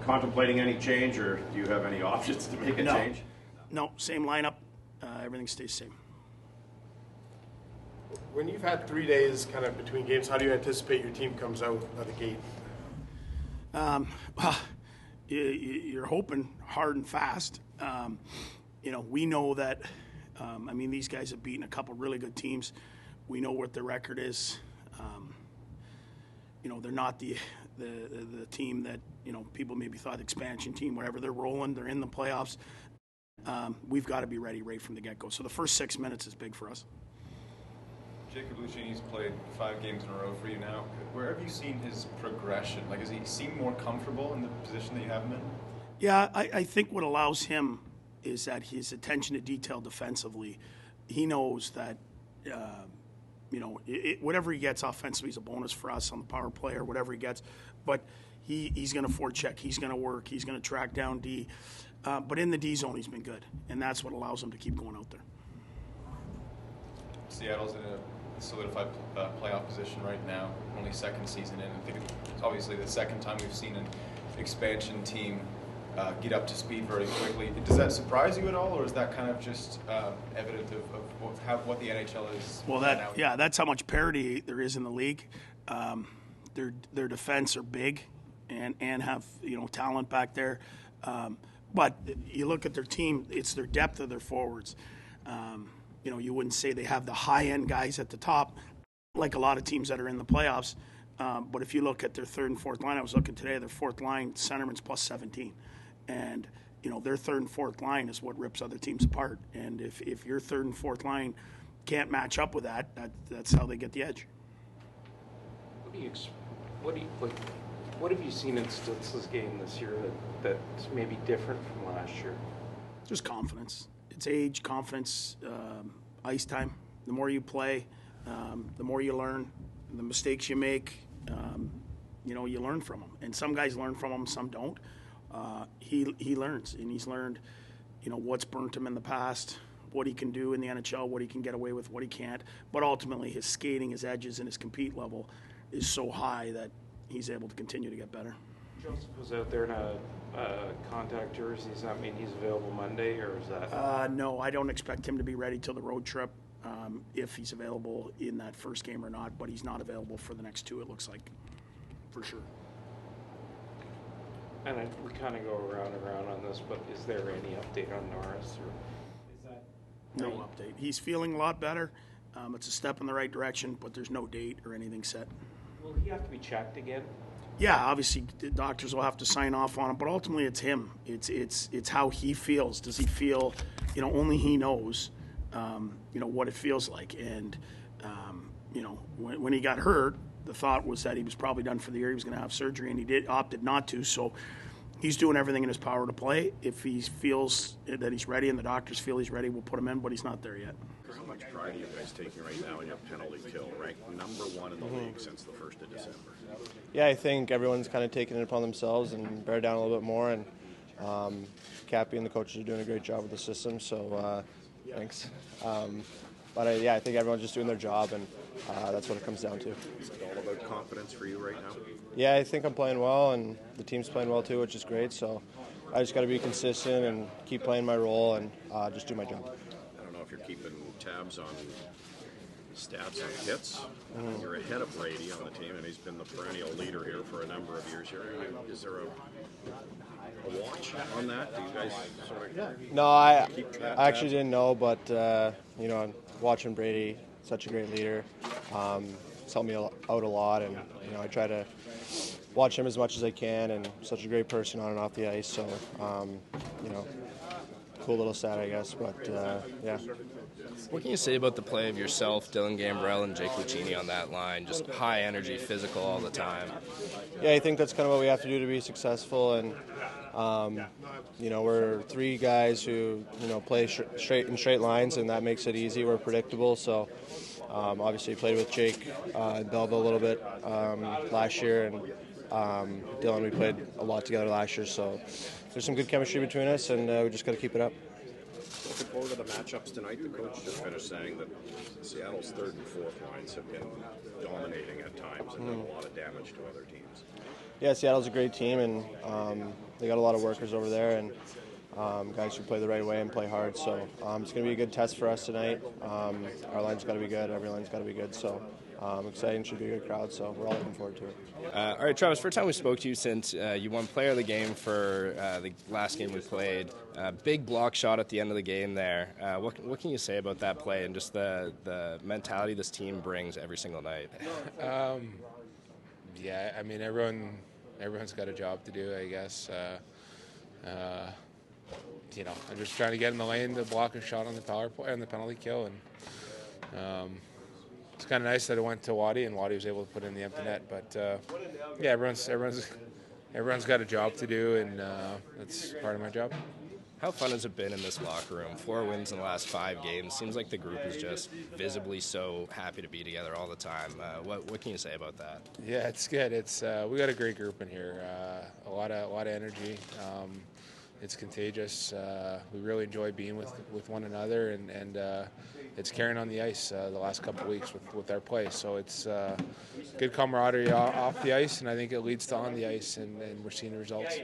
contemplating any change, or do you have any options to make a change? No, same lineup. Everything stays the same. When you've had 3 days kind of between games, how do you anticipate your team comes out of the gate? Well, you're hoping hard and fast. We know that, these guys have beaten a couple really good teams. We know what their record is. They're not the team that, people maybe thought expansion team, whatever. They're rolling. They're in the playoffs. We've got to be ready right from the get-go. So the first 6 minutes is big for us. Jacob Lucchini's played 5 games in a row for you now. Where have you seen his progression? Does he seem more comfortable in the position that you have him in? Yeah, I think what allows him is that his attention to detail defensively. He knows that, whatever he gets offensively is a bonus for us on the power play or whatever he gets. But he's going to forecheck. He's going to work. He's going to track down D. But in the D zone, he's been good. And that's what allows him to keep going out there. Seattle's in a solidified playoff position right now, only second season in. I think it's obviously the second time we've seen an expansion team get up to speed very quickly. Does that surprise you at all, or is that kind of just evident of what the NHL is? Well, that's how much parity there is in the league. Their defense are big and have talent back there, but you look at their team; it's their depth of their forwards. You wouldn't say they have the high-end guys at the top, like a lot of teams that are in the playoffs. But if you look at their third and fourth line, I was looking today, their fourth line, centerman's plus 17. And, their third and fourth line is what rips other teams apart. And if your third and fourth line can't match up with that's how they get the edge. What have you seen in Stutz's game this year that's maybe different from last year? Just confidence. It's age, confidence, ice time. The more you play, the more you learn. The mistakes you make, you learn from them. And some guys learn from them, some don't. He learns, and he's learned, what's burnt him in the past, what he can do in the NHL, what he can get away with, what he can't. But ultimately, his skating, his edges, and his compete level is so high that he's able to continue to get better. Joseph was out there in a contact jersey. Does that mean he's available Monday, or is that? No, I don't expect him to be ready till the road trip, if he's available in that first game or not. But he's not available for the next 2, it looks like, for sure. And we kind of go around and around on this, but is there any update on Norris? Or is that no update? He's feeling a lot better. It's a step in the right direction, but there's no date or anything set. Will he have to be checked again? Yeah, obviously the doctors will have to sign off on it, but ultimately it's him. It's how he feels. Does he feel, only he knows, what it feels like. And, when he got hurt, the thought was that he was probably done for the year. He was going to have surgery, and he opted not to. So he's doing everything in his power to play. If he feels that he's ready and the doctors feel he's ready, we'll put him in, but he's not there yet. How much pride are you guys taking right now in your penalty kill, ranked number 1 in the league since the 1st of December? Yeah, I think everyone's kind of taking it upon themselves and bear down a little bit more. And Cappy and the coaches are doing a great job with the system, so thanks. But I think everyone's just doing their job, and that's what it comes down to. Is it all about confidence for you right now? Yeah, I think I'm playing well, and the team's playing well too, which is great. So I just got to be consistent and keep playing my role and just do my job. I don't know if you're keeping tabs on stats on hits. You're ahead of Brady on the team, and he's been the perennial leader here for a number of years here. Is there a watch on that? Do you guys sort of No, I actually didn't know, but watching Brady, such a great leader, it's helped me out a lot, and I try to watch him as much as I can, and such a great person on and off the ice. So cool little stat, I guess, but yeah. What can you say about the play of yourself, Dylan Gambrell, and Jake Lucchini on that line? Just high energy, physical all the time. Yeah, I think that's kind of what we have to do to be successful, and we're 3 guys who play straight lines, and that makes it easy. We're predictable, so obviously played with Jake and Belleville a little bit last year, and Dylan, we played a lot together last year, so there's some good chemistry between us, and we just got to keep it up. Looking forward to the matchups tonight. The coach just finished saying that Seattle's third and fourth lines have been dominating at times and done a lot of damage to other teams. Yeah, Seattle's a great team, and they got a lot of workers over there, and guys who play the right way and play hard. So it's going to be a good test for us tonight. Our line's got to be good. Every line's got to be good. So exciting. Should be a good crowd. So we're all looking forward to it. All right, Travis, first time we spoke to you since you won Player of the Game for the last game we played. Big block shot at the end of the game there. What can you say about that play and just the mentality this team brings every single night? Yeah, I mean, everyone's got a job to do, I guess. I'm just trying to get in the lane to block a shot on the power play and the penalty kill, and it's kind of nice that it went to Waddy, and Waddy was able to put in the empty net. But yeah, everyone's got a job to do, and that's part of my job. How fun has it been in this locker room? 4 wins in the last 5 games. Seems like the group is just visibly so happy to be together all the time. What can you say about that? Yeah, it's good. It's we got a great group in here. A lot of energy. It's contagious. We really enjoy being with one another, and it's carrying on the ice the last couple of weeks with our play. So it's good camaraderie off the ice, and I think it leads to on the ice, and we're seeing the results.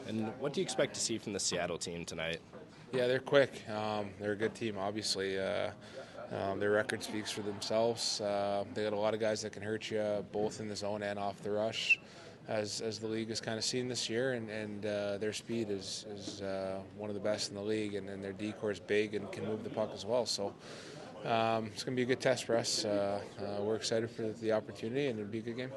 And what do you expect to see from the Seattle team tonight? Yeah, they're quick. They're a good team, obviously. Their record speaks for themselves. They got a lot of guys that can hurt you, both in the zone and off the rush, as the league has kind of seen this year. And their speed is one of the best in the league, and their D-core is big and can move the puck as well. So it's going to be a good test for us. We're excited for the opportunity, and it'll be a good game.